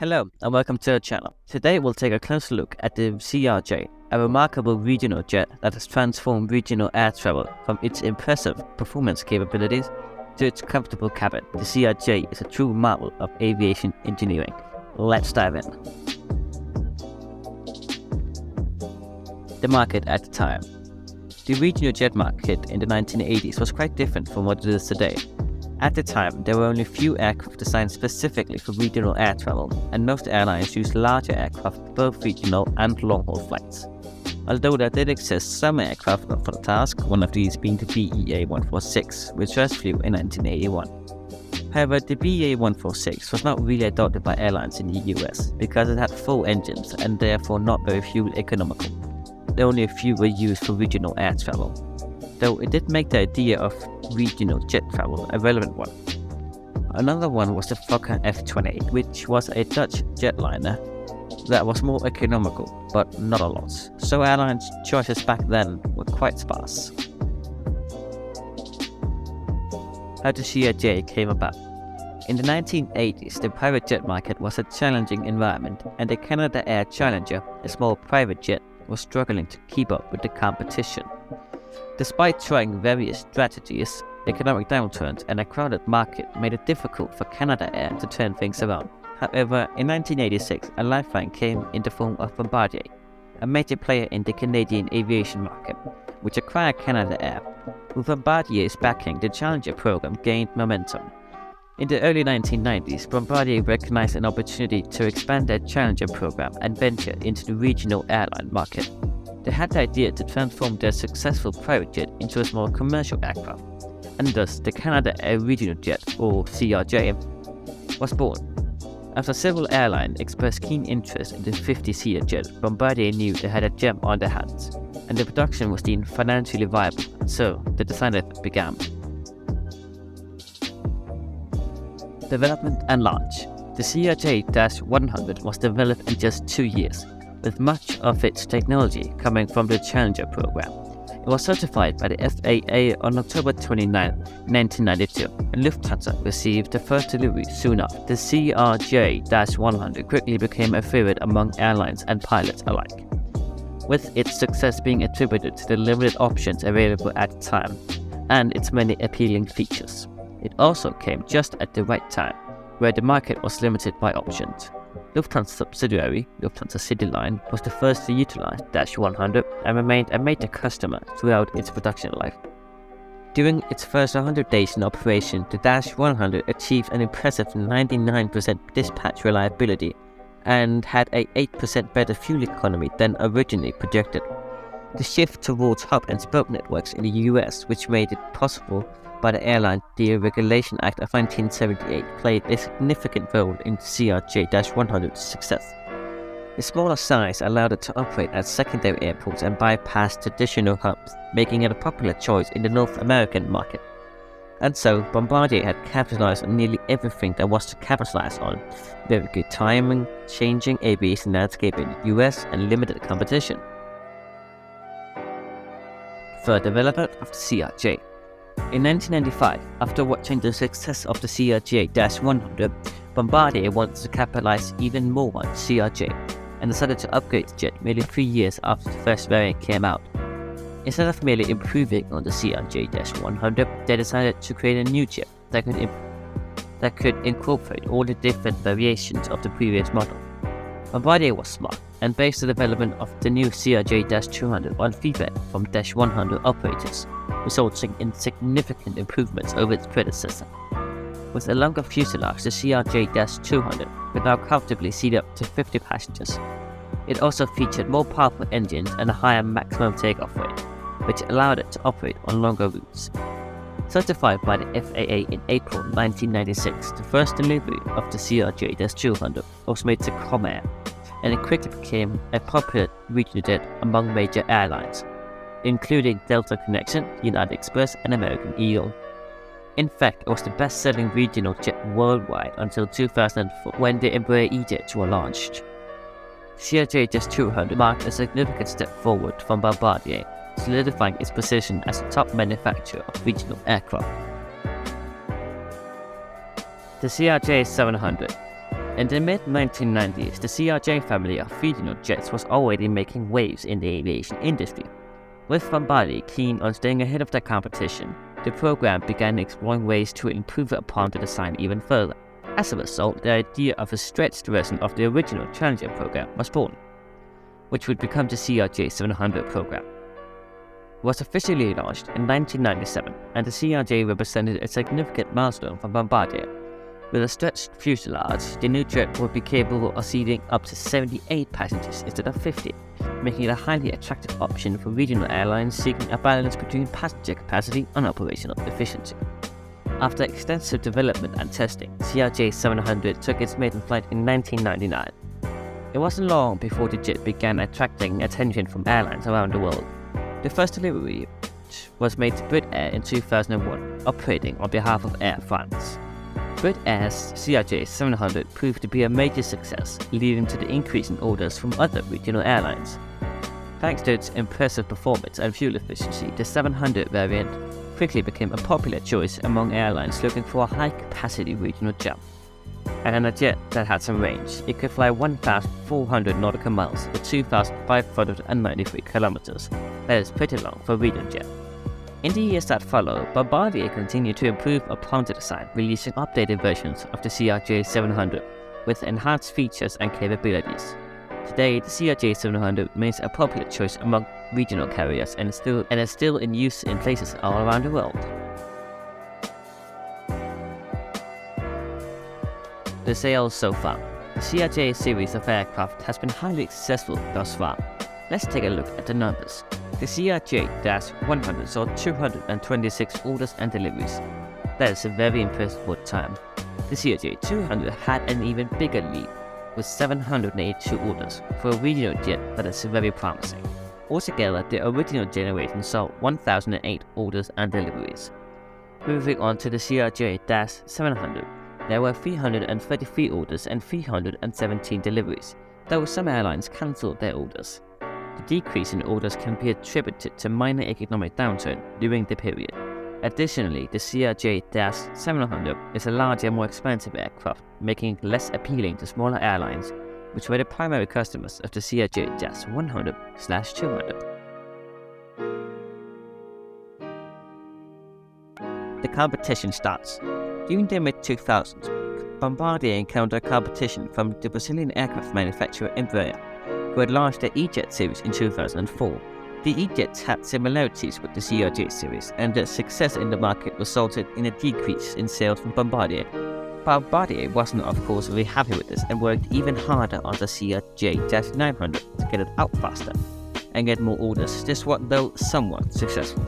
Hello and welcome to our channel. Today we'll take a closer look at the CRJ, a remarkable regional jet that has transformed regional air travel from its impressive performance capabilities to its comfortable cabin. The CRJ is a true marvel of aviation engineering. Let's dive in. The market at the time. The regional jet market in the 1980s was quite different from what it is today. At the time, there were only few aircraft designed specifically for regional air travel, and most airlines used larger aircraft for both regional and long-haul flights. Although there did exist some aircraft for the task, one of these being the BEA-146, which first flew in 1981. However, the BEA-146 was not really adopted by airlines in the US because it had full engines and therefore not very fuel economical. Only a few were used for regional air travel, though it did make the idea of regional jet travel a relevant one. Another one was the Fokker F-28, which was a Dutch jetliner that was more economical, but not a lot, so airlines' choices back then were quite sparse. How the CRJ came about. In the 1980s, the private jet market was a challenging environment, and the Canada Air Challenger, a small private jet, was struggling to keep up with the competition. Despite trying various strategies, economic downturns and a crowded market made it difficult for Canada Air to turn things around. However, in 1986, a lifeline came in the form of Bombardier, a major player in the Canadian aviation market, which acquired Canada Air. With Bombardier's backing, the Challenger program gained momentum. In the early 1990s, Bombardier recognized an opportunity to expand their Challenger program and venture into the regional airline market. They had the idea to transform their successful private jet into a small commercial aircraft, and thus the Canada Air Regional Jet, or CRJ, was born. After several airlines expressed keen interest in the 50-seater jet, Bombardier knew they had a gem on their hands, and the production was deemed financially viable, and so the design effort began. Development and launch. The CRJ-100 was developed in just 2 years, with much of its technology coming from the Challenger program. It was certified by the FAA on October 29, 1992, and Lufthansa received the first delivery soon after. The CRJ-100 quickly became a favorite among airlines and pilots alike, with its success being attributed to the limited options available at the time and its many appealing features. It also came just at the right time, where the market was limited by options. Lufthansa's subsidiary, Lufthansa CityLine, was the first to utilize -100 and remained a major customer throughout its production life. During its first 100 days in operation, the -100 achieved an impressive 99% dispatch reliability and had a 8% better fuel economy than originally projected. The shift towards hub and spoke networks in the US, which made it possible by the Airline Deregulation Act of 1978, played a significant role in the CRJ-100's success. The smaller size allowed it to operate at secondary airports and bypass traditional hubs, making it a popular choice in the North American market. And so, Bombardier had capitalized on nearly everything there was to capitalize on: very good timing, changing aviation landscape in the US, and limited competition. Further development of the CRJ. In 1995, after watching the success of the CRJ-100, Bombardier wanted to capitalize even more on CRJ and decided to upgrade the jet merely 3 years after the first variant came out. Instead of merely improving on the CRJ-100, they decided to create a new jet that could incorporate all the different variations of the previous model. Bombardier was smart and based the development of the new CRJ-200 on feedback from -100 operators, resulting in significant improvements over its predecessor. With a longer fuselage, the CRJ-200 could now comfortably seat up to 50 passengers. It also featured more powerful engines and a higher maximum takeoff weight, which allowed it to operate on longer routes. Certified by the FAA in April 1996, the first delivery of the CRJ-200 was made to Comair, and it quickly became a popular regional jet among major airlines, including Delta Connection, United Express, and American Eagle. In fact, it was the best-selling regional jet worldwide until 2004, when the Embraer E-jets were launched. CRJ-200 marked a significant step forward from Bombardier, solidifying its position as a top manufacturer of regional aircraft. The CRJ-700. In the mid-1990s, the CRJ family of regional jets was already making waves in the aviation industry. With Bombardier keen on staying ahead of the competition, the program began exploring ways to improve upon the design even further. As a result, the idea of a stretched version of the original Challenger program was born, which would become the CRJ 700 program. It was officially launched in 1997, and the CRJ represented a significant milestone for Bombardier. With a stretched fuselage, the new jet would be capable of seating up to 78 passengers instead of 50, making it a highly attractive option for regional airlines seeking a balance between passenger capacity and operational efficiency. After extensive development and testing, CRJ 700 took its maiden flight in 1999. It wasn't long before the jet began attracting attention from airlines around the world. The first delivery was made to Brit Air in 2001, operating on behalf of Air France. Brit Air's CRJ 700 proved to be a major success, leading to the increase in orders from other regional airlines. Thanks to its impressive performance and fuel efficiency, the 700 variant quickly became a popular choice among airlines looking for a high-capacity regional jet. And a jet that had some range, it could fly 1,400 nautical miles or 2,593 kilometers. That is pretty long for a regional jet. In the years that followed, Bombardier continued to improve upon the design, releasing updated versions of the CRJ 700 with enhanced features and capabilities. Today, the CRJ 700 remains a popular choice among regional carriers and is still in use in places all around the world. The sales so far. The CRJ series of aircraft has been highly successful thus far. Let's take a look at the numbers. The CRJ-100 saw 226 orders and deliveries. That is a very impressive time. The CRJ-200 had an even bigger lead, with 782 orders. For a regional jet, that is very promising. Altogether, the original generation saw 1,008 orders and deliveries. Moving on to the CRJ-700, there were 333 orders and 317 deliveries, though some airlines cancelled their orders. The decrease in orders can be attributed to minor economic downturn during the period. Additionally, the CRJ-700 is a larger, more expensive aircraft, making it less appealing to smaller airlines, which were the primary customers of the CRJ-100/200. The competition starts. During the mid-2000s, Bombardier encountered competition from the Brazilian aircraft manufacturer Embraer, who had launched the E-Jet series in 2004. The E-Jets had similarities with the CRJ series, and their success in the market resulted in a decrease in sales from Bombardier. Bombardier wasn't of course very happy with this and worked even harder on the CRJ-900 to get it out faster and get more orders. This was, though, somewhat successful.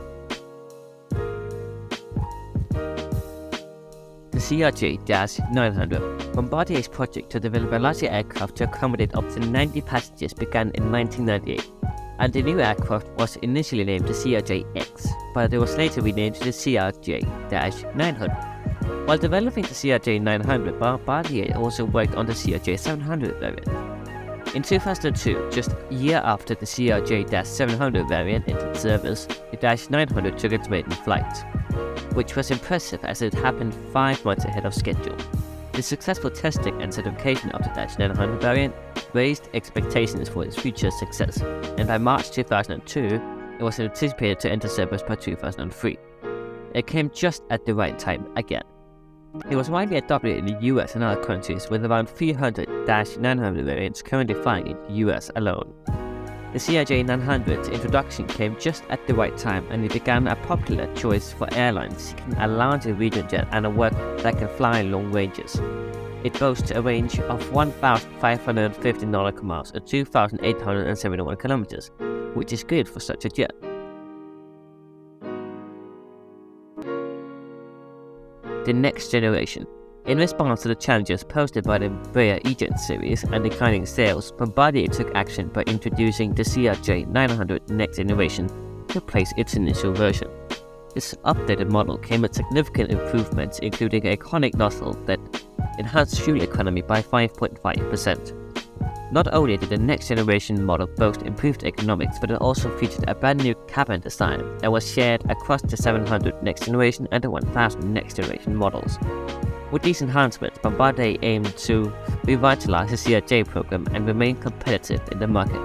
The CRJ-900, Bombardier's project to develop a larger aircraft to accommodate up to 90 passengers, began in 1998, and the new aircraft was initially named the CRJ-X, but it was later renamed to the CRJ-900. While developing the CRJ-900, Bombardier also worked on the CRJ-700 variant. In 2002, just a year after the CRJ-700 variant entered service, the -900 took its maiden flight, which was impressive as it happened 5 months ahead of schedule. The successful testing and certification of the -900 variant raised expectations for its future success, and by March 2002, it was anticipated to enter service by 2003. It came just at the right time again. It was widely adopted in the US and other countries, with around 300 -900 variants currently flying in the US alone. The CRJ-900's introduction came just at the right time, and it became a popular choice for airlines seeking a larger regional jet and a work that can fly long ranges. It boasts a range of 1,550 nautical miles or 2,871 kilometers, which is good for such a jet. The next generation. In response to the challenges posed by the Embraer E-Jet series and declining sales, Bombardier took action by introducing the CRJ-900 next generation to replace its initial version. This updated model came with significant improvements, including a conic nozzle that enhanced fuel economy by 5.5%. Not only did the next generation model boast improved economics, but it also featured a brand new cabin design that was shared across the 700 next generation and the 1000 next generation models. With these enhancements, Bombardier aimed to revitalize the CRJ program and remain competitive in the market.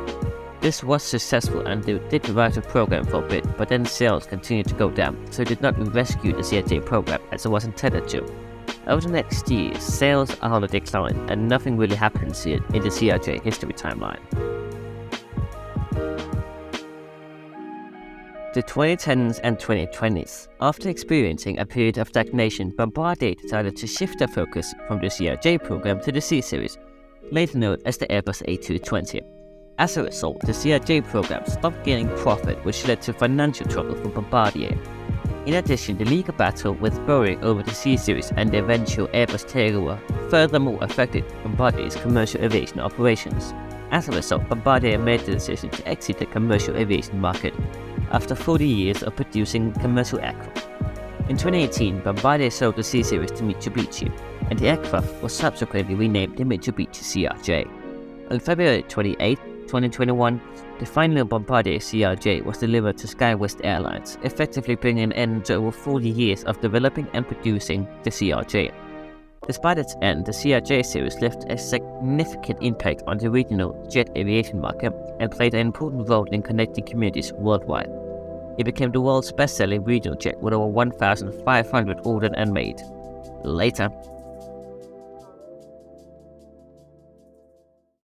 This was successful and they did revive the program for a bit, but then sales continued to go down, so it did not rescue the CRJ program as it was intended to. Over the next years, sales are on a decline and nothing really happens here in the CRJ history timeline. The 2010s and 2020s. After experiencing a period of stagnation, Bombardier decided to shift their focus from the CRJ program to the C-Series, later known as the Airbus A220. As a result, the CRJ program stopped gaining profit, which led to financial trouble for Bombardier. In addition, the legal battle with Boeing over the C-Series and the eventual Airbus takeover furthermore affected Bombardier's commercial aviation operations. As a result, Bombardier made the decision to exit the commercial aviation market after 40 years of producing commercial aircraft. In 2018, Bombardier sold the C-Series to Mitsubishi, and the aircraft was subsequently renamed the Mitsubishi CRJ. On February 28, 2021, the final Bombardier CRJ was delivered to SkyWest Airlines, effectively bringing an end to over 40 years of developing and producing the CRJ. Despite its end, the CRJ series left a significant impact on the regional jet aviation market and played an important role in connecting communities worldwide. It became the world's best-selling regional jet with over 1,500 ordered and made. Later,